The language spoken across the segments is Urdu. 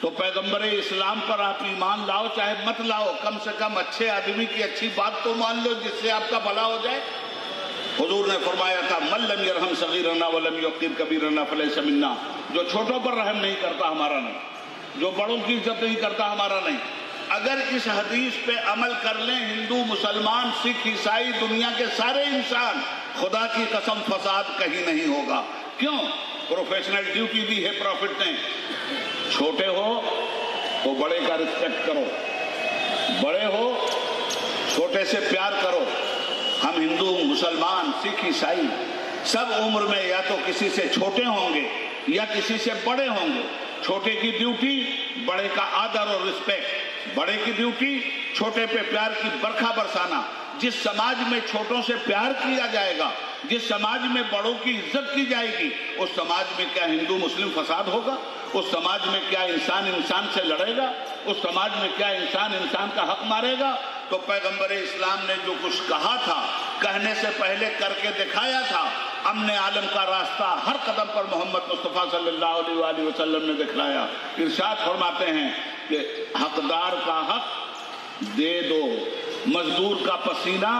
تو پیغمبر اسلام پر آپ ایمان لاؤ چاہے مت لاؤ، کم سے کم اچھے آدمی کی اچھی بات تو مان لو جس سے آپ کا بھلا ہو جائے۔ حضور نے فرمایا تھا من لم یرحم صغیرنا ولم یوقر کبیرنا فلیس منا، جو چھوٹوں پر رحم نہیں کرتا ہمارا نہیں، جو بڑوں کی عزت نہیں کرتا ہمارا نہیں۔ اگر اس حدیث پہ عمل کر لیں ہندو، مسلمان، سکھ، عیسائی، دنیا کے سارے انسان، خدا کی قسم فساد کہیں نہیں ہوگا۔ کیوں؟ پروفیشنل ڈیوٹی دی ہے پروفٹ نے، چھوٹے ہو تو بڑے کا رسپیکٹ کرو، بڑے ہو چھوٹے سے پیار کرو۔ ہم ہندو، مسلمان، سکھ، عیسائی سب عمر میں یا تو کسی سے چھوٹے ہوں گے یا کسی سے بڑے ہوں گے۔ چھوٹے کی ڈیوٹی بڑے کا آدر اور رسپیکٹ، بڑے کی ڈیوٹی چھوٹے پہ پیار کی برکھا برسانا۔ جس سماج میں چھوٹوں سے پیار کیا جائے گا، جس سماج میں بڑوں کی عزت کی جائے گی، اس سماج میں کیا ہندو مسلم فساد ہوگا؟ اس سماج میں کیا انسان انسان سے لڑے گا؟ اس سماج میں کیا انسان انسان کا حق مارے گا؟ تو پیغمبر اسلام نے جو کچھ کہا تھا، کہنے سے پہلے کر کے دکھایا تھا۔ امن عالم کا راستہ ہر قدم پر محمد مصطفیٰ صلی اللہ علیہ وآلہ وسلم نے دکھلایا۔ ارشاد فرماتے ہیں کہ حقدار کا حق دے دو، مزدور کا پسینہ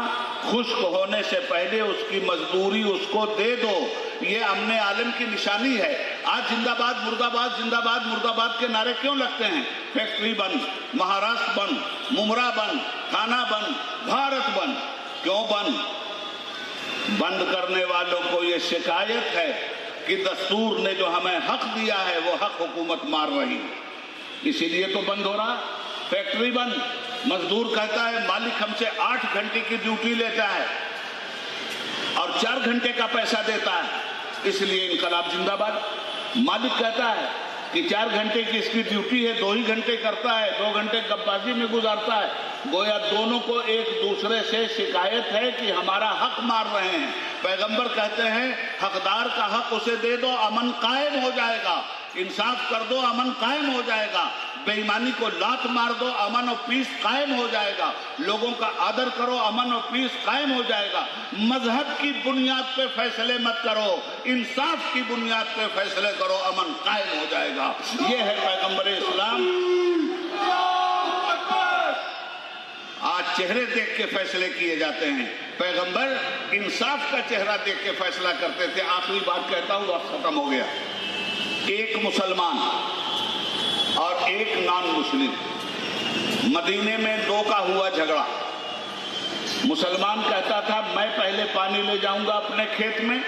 خشک ہونے سے پہلے اس کی مزدوری اس کو دے دو۔ یہ امن عالم کی نشانی ہے۔ آج زندہ باد مرد آباد، زندہ باد مرد آباد کے نعرے کیوں لگتے ہیں؟ فیکٹری بند، مہاراشٹر بند، ممرا بند، تھانہ بند، بھارت بند۔ کیوں بند؟ بند کرنے والوں کو یہ شکایت ہے کہ دستور نے جو ہمیں حق دیا ہے وہ حق حکومت مار رہی، اسی لیے تو بند ہو رہا۔ فیکٹری بند، مزدور کہتا ہے مالک ہم سے 8 گھنٹے کی ڈیوٹی لیتا ہے اور 4 گھنٹے کا پیسہ دیتا ہے، اس لیے انقلاب زندہ باد۔ مالک کہتا ہے کہ 4 گھنٹے کی اس کی ڈیوٹی ہے، 2 ہی گھنٹے کرتا ہے، 2 گھنٹے گپ بازی میں گزارتا ہے۔ گویا دونوں کو ایک دوسرے سے شکایت ہے کہ ہمارا حق مار رہے ہیں۔ پیغمبر کہتے ہیں حقدار کا حق اسے دے دو، امن قائم ہو جائے گا۔ انصاف کر دو، امن قائم ہو جائے گا۔ بے ایمانی کو لات مار دو، امن و پیس قائم ہو جائے گا۔ لوگوں کا آدر کرو، امن و پیس قائم ہو جائے گا۔ مذہب کی بنیاد پہ فیصلے مت کرو، انصاف کی بنیاد پہ فیصلے کرو، امن قائم ہو جائے گا۔ یہ ہے پیغمبر اسلام۔ آج چہرے دیکھ کے فیصلے کیے جاتے ہیں، پیغمبر انصاف کا چہرہ دیکھ کے فیصلہ کرتے تھے۔ آخری بات کہتا ہوں، وقت ختم ہو گیا۔ ایک مسلمان اور ایک نان مسلم، مدینے میں 2 کا ہوا جھگڑا۔ مسلمان کہتا تھا میں پہلے پانی لے جاؤں گا اپنے کھیت میں،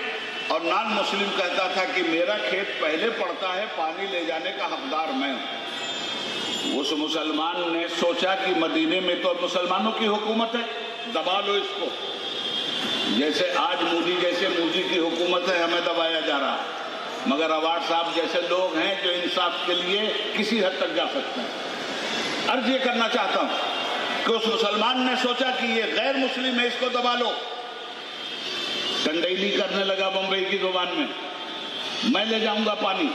اور نان مسلم کہتا تھا کہ میرا کھیت پہلے پڑتا ہے، پانی لے جانے کا حقدار میں ہوں۔ اس مسلمان نے سوچا کہ مدینے میں تو مسلمانوں کی حکومت ہے، دبا لو اس کو۔ جیسے آج مودی جیسے مودی کی حکومت ہے، ہمیں دبایا جا رہا ہے، مگر عواد صاحب جیسے لوگ ہیں جو انصاف کے لیے کسی حد تک جا سکتے ہیں۔ عرض یہ کرنا چاہتا ہوں کہ اس مسلمان نے سوچا کہ یہ غیر مسلم ہے، اس کو دبا لو۔ ٹنڈیلی کرنے لگا بمبئی کی زبان میں لے جاؤں گا پانی۔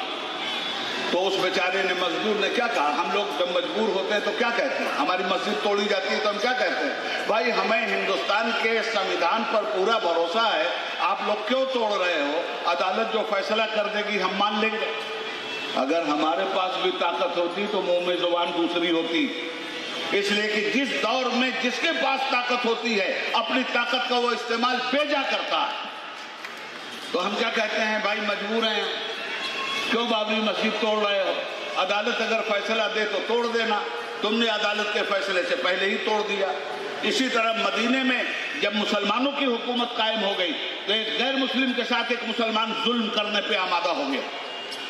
تو اس بیچارے نے، مزدور نے کیا کہا؟ ہم لوگ جب مجبور ہوتے ہیں تو کیا کہتے ہیں؟ ہماری مسجد توڑی جاتی ہے تو ہم کیا کہتے ہیں؟ بھائی ہمیں ہندوستان کے سنویدھان پر پورا بھروسہ ہے، آپ لوگ کیوں توڑ رہے ہو؟ عدالت جو فیصلہ کر دے گی ہم مان لیں گے۔ اگر ہمارے پاس بھی طاقت ہوتی تو منہ میں زبان دوسری ہوتی، اس لیے کہ جس دور میں جس کے پاس طاقت ہوتی ہے اپنی طاقت کا وہ استعمال بے جا کرتا ہے۔ تو ہم کیا کہتے ہیں؟ بھائی مجبور ہیں، کیوں بابری مسجد توڑ رہے ہو؟ عدالت اگر فیصلہ دے تو توڑ دینا، تم نے عدالت کے فیصلے سے پہلے ہی توڑ دیا۔ اسی طرح مدینے میں جب مسلمانوں کی حکومت قائم ہو گئی تو ایک غیر مسلم کے ساتھ ایک مسلمان ظلم کرنے پہ آمادہ ہو گیا،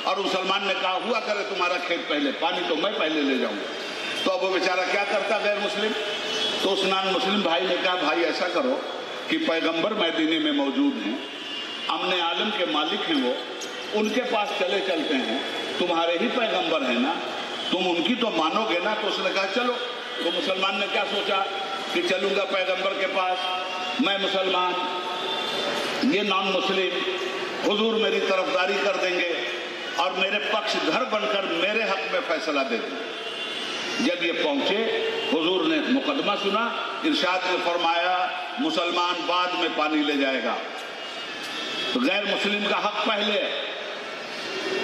اور مسلمان نے کہا ہوا کرے تمہارا کھیت پہلے، پانی تو میں پہلے لے جاؤں گا۔ تو اب وہ بیچارہ کیا کرتا غیر مسلم؟ تو اس نان مسلم بھائی نے کہا بھائی ایسا کرو کہ پیغمبر مدینے میں موجود ہیں، امن عالم کے مالک ہیں وہ، ان کے پاس چلے چلتے ہیں، تمہارے ہی پیغمبر ہیں نا، تم ان کی تو مانو گے نا۔ تو اس نے کہا چلو۔ تو مسلمان نے کیا سوچا کہ چلوں گا پیغمبر کے پاس، میں مسلمان، یہ نان مسلم، حضور میری طرفداری کر دیں گے اور میرے پکش دھر بن کر میرے حق میں فیصلہ دے دیں۔ جب یہ پہنچے حضور نے مقدمہ سنا، ارشاد نے فرمایا مسلمان بعد میں پانی لے جائے گا، غیر مسلم کا حق پہلے ہے۔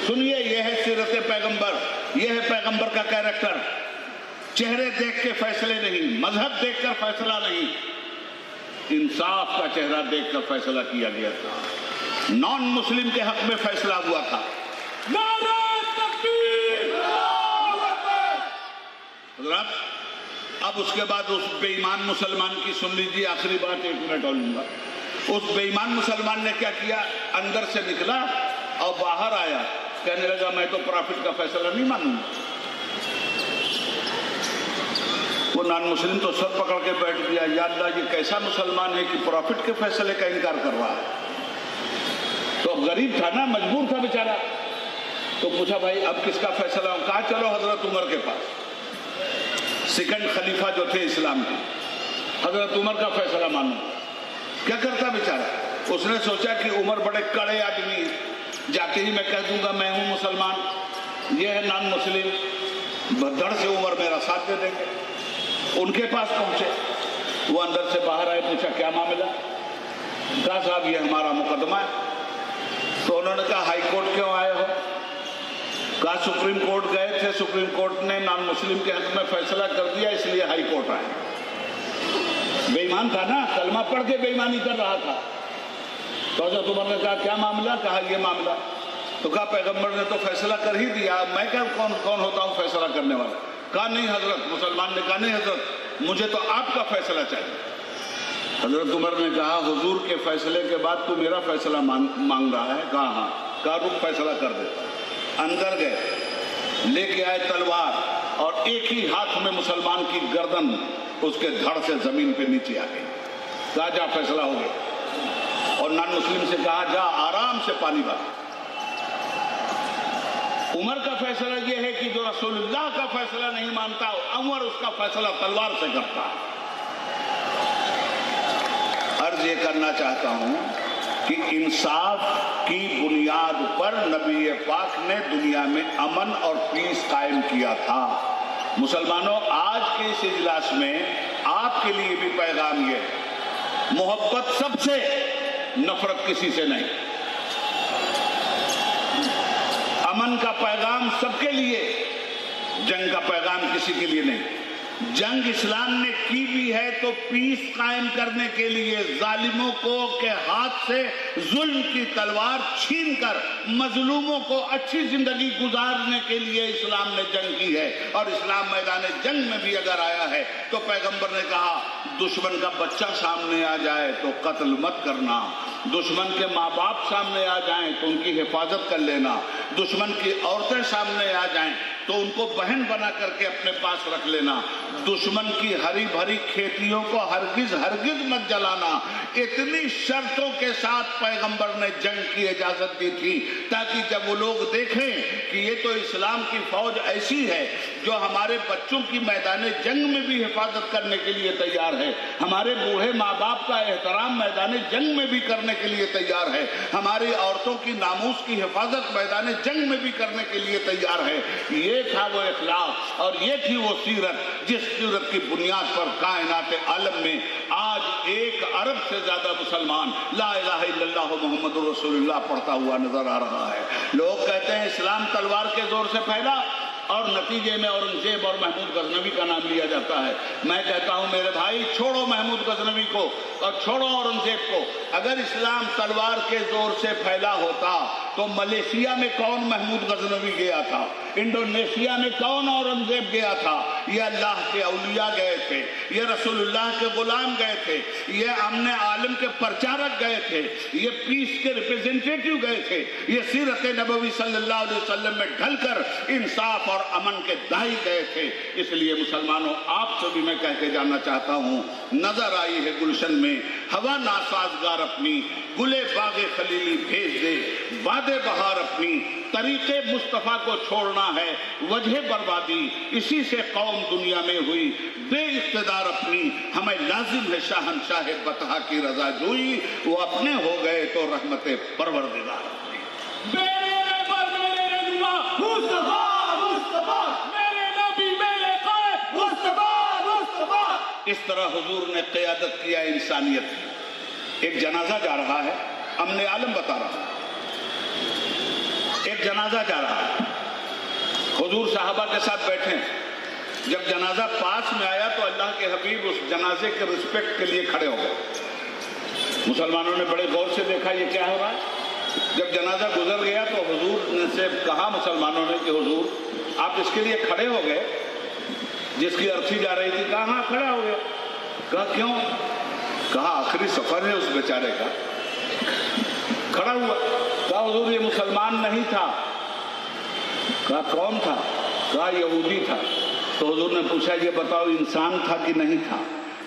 سنیے، یہ ہے سیرت پیغمبر۔ یہ ہے پیغمبر کا کیریکٹر. چہرے دیکھ کے فیصلے نہیں، مذہب دیکھ کر فیصلہ نہیں، انصاف کا چہرہ دیکھ کر فیصلہ کیا گیا تھا. نان مسلم کے حق میں فیصلہ ہوا تھا. حضرات اب اس کے بعد اس بے ایمان مسلمان کی سن لیجیے. آخری بات 1 منٹ اور لوں گا. اس بے ایمان مسلمان نے کیا کیا؟ اندر سے نکلا اور باہر آیا، کہنے لگا میں تو پرافٹ کا فیصلہ نہیں مانوں گا. وہ نان مسلم تو سر پکڑ کے بیٹھ گیا، یا اللہ یہ کیسا مسلمان ہے کہ پرافٹ کے فیصلے کا انکار کر رہا ہے. تو غریب تھا نا، مجبور تھا بیچارہ. تو پوچھا بھائی اب کس کا فیصلہ ہو؟ کہا چلو حضرت عمر کے پاس. سیکنڈ خلیفہ جو تھے اسلام کے، حضرت عمر کا فیصلہ مانو. کیا کرتا بیچارہ؟ اس نے سوچا کہ عمر بڑے کڑے آدمی ہیں، جاتے ہی میں کہہ دوں گا میں ہوں مسلمان، یہ ہے نان مسلم، دھڑ سے عمر میرا ساتھ دے دیں گے. ان کے پاس پہنچے، وہ اندر سے باہر آئے، پوچھا کیا معاملہ؟ کہا صاحب یہ ہمارا مقدمہ ہے. تو انہوں نے کہا ہائی کورٹ کیوں آئے ہو؟ کہا سپریم کورٹ گئے تھے، سپریم کورٹ نے نان مسلم کے حق میں فیصلہ کر دیا، اس لیے ہائی کورٹ آئے. بے ایمان تھا نا، کلمہ پڑھ کے بے ایمانی کر رہا تھا. تو حضرت عمر نے کہا کیا معاملہ؟ کہا یہ معاملہ. تو کہا پیغمبر نے تو فیصلہ کر ہی دیا، میں کیا کون ہوتا ہوں فیصلہ کرنے والا؟ کہا نہیں حضرت. مسلمان نے کہا نہیں حضرت مجھے تو آپ کا فیصلہ چاہیے. حضرت عمر نے کہا حضور کے فیصلے کے بعد تو میرا فیصلہ مانگ رہا ہے؟ کہا ہاں. کہا رک فیصلہ کر دیتا. اندر گئے، لے کے آئے تلوار، اور ایک ہی ہاتھ میں مسلمان کی گردن اس کے دھڑ سے زمین پہ نیچے آ گئی. کہا جا فیصلہ ہو گیا. اور نان مسلم سے کہا جا آرام سے پانی بھر. عمر کا فیصلہ یہ ہے کہ جو رسول اللہ کا فیصلہ نہیں مانتا، عمر اس کا فیصلہ تلوار سے کرتا ہے. عرض یہ کرنا چاہتا ہوں کہ انصاف کی بنیاد پر نبی پاک نے دنیا میں امن اور پیس قائم کیا تھا. مسلمانوں آج کے اس اجلاس میں آپ کے لیے بھی پیغام یہ، محبت سب سے، نفرت کسی سے نہیں. امن کا پیغام سب کے لیے، جنگ کا پیغام کسی کے لیے نہیں. جنگ اسلام نے کی بھی ہے تو پیس قائم کرنے کے لیے، ظالموں کو کے ہاتھ سے ظلم کی تلوار چھین کر مظلوموں کو اچھی زندگی گزارنے کے لیے اسلام نے جنگ کی ہے. اور اسلام میدان جنگ میں بھی اگر آیا ہے تو پیغمبر نے کہا دشمن کا بچہ سامنے آ جائے تو قتل مت کرنا، دشمن کے ماں باپ سامنے آ جائیں تو ان کی حفاظت کر لینا، دشمن کی عورتیں سامنے آ جائیں تو ان کو بہن بنا کر کے اپنے پاس رکھ لینا، دشمن کی ہری بھری کھیتیوں کو ہرگز ہرگز مت جلانا. اتنی شرطوں کے ساتھ پیغمبر نے جنگ کی اجازت دی تھی تاکہ جب وہ لوگ دیکھیں کہ یہ تو اسلام کی فوج ایسی ہے جو ہمارے بچوں کی میدان جنگ میں بھی حفاظت کرنے کے لیے تیار ہے، ہمارے بوڑھے ماں باپ کا احترام میدان جنگ میں بھی کرنے کے لیے تیار ہے، ہماری عورتوں کی ناموس کی حفاظت میدان جنگ میں بھی کرنے کے لیے تیار ہے. یہ تھا وہ اخلاق اور یہ تھی وہ سیرت جس سیرت کی بنیاد پر کائنات عالم میں آج 1 ارب سے زیادہ مسلمان لا الہ الا اللہ محمد رسول اللہ پڑھتا ہوا نظر آ رہا ہے. لوگ کہتے ہیں اسلام تلوار کے زور سے پھیلا اور نتیجے میں اورنگزیب اور محمود غزنوی کا نام لیا جاتا ہے. میں کہتا ہوں میرے بھائی چھوڑو محمود غزنوی کو اور چھوڑو اورنگزیب کو. اگر اسلام تلوار کے زور سے پھیلا ہوتا تو ملیشیا میں کون محمود غزنوی گیا تھا؟ انڈونیشیا میں کون اورنگزیب گیا تھا؟ یہ اللہ کے اولیاء گئے تھے، یہ رسول اللہ کے غلام گئے تھے، یہ امن عالم کے پرچارک گئے تھے، یہ پیس کے ریپرزینٹیٹیو گئے تھے، یہ سیرت نبوی صلی اللہ علیہ وسلم میں ڈھل کر انصاف اور امن کے داعی گئے تھے. اس لیے مسلمانوں آپ سے بھی میں کہہ کے جاننا چاہتا ہوں، نظر آئی ہے گلشن میں ہوا ناسازگار اپنی، گلے باغ خلیلی بھیج دے باد بہار اپنی، طریق مصطفیٰ کو چھوڑنا ہے وجہ بربادی، اسی سے قوم دنیا میں ہوئی بے اقتدار اپنی، ہمیں لازم ہے شاہنشاہ بطحا کی رضا جوئی، وہ اپنے ہو گئے تو رحمت پروردگار اپنی. میرے پر میرے رضا مصطفیٰ مصطفیٰ، میرے نبی میرے قائد مصطفیٰ مصطفیٰ. اس طرح حضور نے قیادت کیا انسانیت کی. ایک جنازہ جا رہا ہے، امن عالم بتا رہا ہے، ایک جنازہ جا رہا ہے حضور صحابہ کے ساتھ بیٹھے، جب جنازہ پاس میں آیا تو اللہ کے حبیب اس جنازے کے رسپیکٹ کے لیے کھڑے ہو گئے۔ مسلمانوں نے بڑے غور سے دیکھا یہ کیا ہو رہا ہے۔ جب جنازہ گزر گیا تو حضور نے سے کہا مسلمانوں نے کہ حضور آپ اس کے لیے کھڑے ہو گئے جس کی ارتھی جا رہی تھی؟ کہا ہاں کھڑا ہو گیا۔ کہا کیوں؟ کہا آخری سفر ہے اس بیچارے کا۔ کھڑا ہوا۔ کہا حضور یہ مسلمان نہیں تھا۔ کہا کون تھا؟ کہا یہودی تھا۔ تو حضور نے پوچھا یہ بتاؤ انسان تھا کہ نہیں تھا؟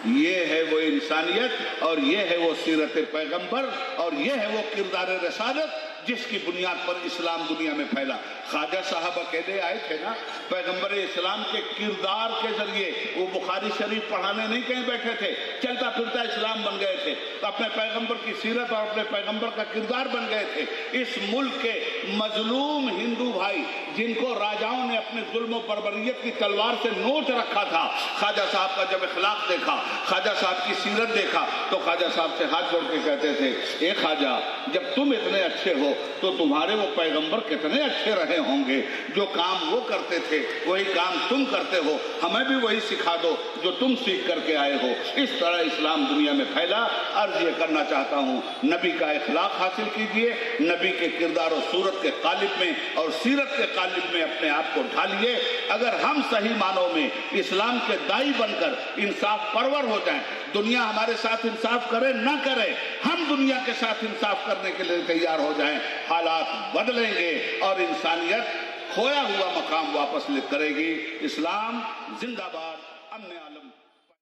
یہ ہے وہ انسانیت اور یہ ہے وہ سیرت پیغمبر اور یہ ہے وہ کردار رسالت جس کی بنیاد پر اسلام دنیا میں پھیلا۔ خواجہ صاحب اکیلے آئے تھے نا، پیغمبر اسلام کے کردار کے ذریعے وہ بخاری شریف پڑھانے نہیں کہیں بیٹھے تھے، چلتا پھرتا اسلام بن گئے تھے، اپنے پیغمبر کی سیرت اور اپنے پیغمبر کا کردار بن گئے تھے۔ اس ملک کے مظلوم ہندو بھائی جن کو راجاؤں نے اپنے ظلم و بربریت کی تلوار سے نوچ رکھا تھا، خواجہ صاحب کا جب اخلاق دیکھا، خواجہ صاحب کی سیرت دیکھا تو خواجہ صاحب سے ہاتھ جوڑ کے کہتے تھے اے خواجہ جب تم اتنے اچھے ہو تو تمہارے وہ پیغمبر کتنے اچھے رہے ہوں گے، جو کام وہ کرتے تھے وہی کام تم کرتے ہو، ہمیں بھی وہی سکھا دو جو تم سیکھ کر کے آئے ہو۔ اس طرح اسلام دنیا میں پھیلا۔ عرض یہ کرنا چاہتا ہوں نبی کا اخلاق حاصل کیجئے، نبی کے کردار و صورت کے قالب میں اور سیرت کے قالب میں اپنے آپ کو ڈھالیے۔ اگر ہم صحیح معنوں میں اسلام کے دائی بن کر انصاف پرور ہو جائیں، دنیا ہمارے ساتھ انصاف کرے نہ کرے، ہم دنیا کے ساتھ انصاف کرنے کے لیے تیار ہو جائیں، حالات بدلیں گے اور انسانیت کھویا ہوا مقام واپس کرے گی۔ اسلام زندہ باد۔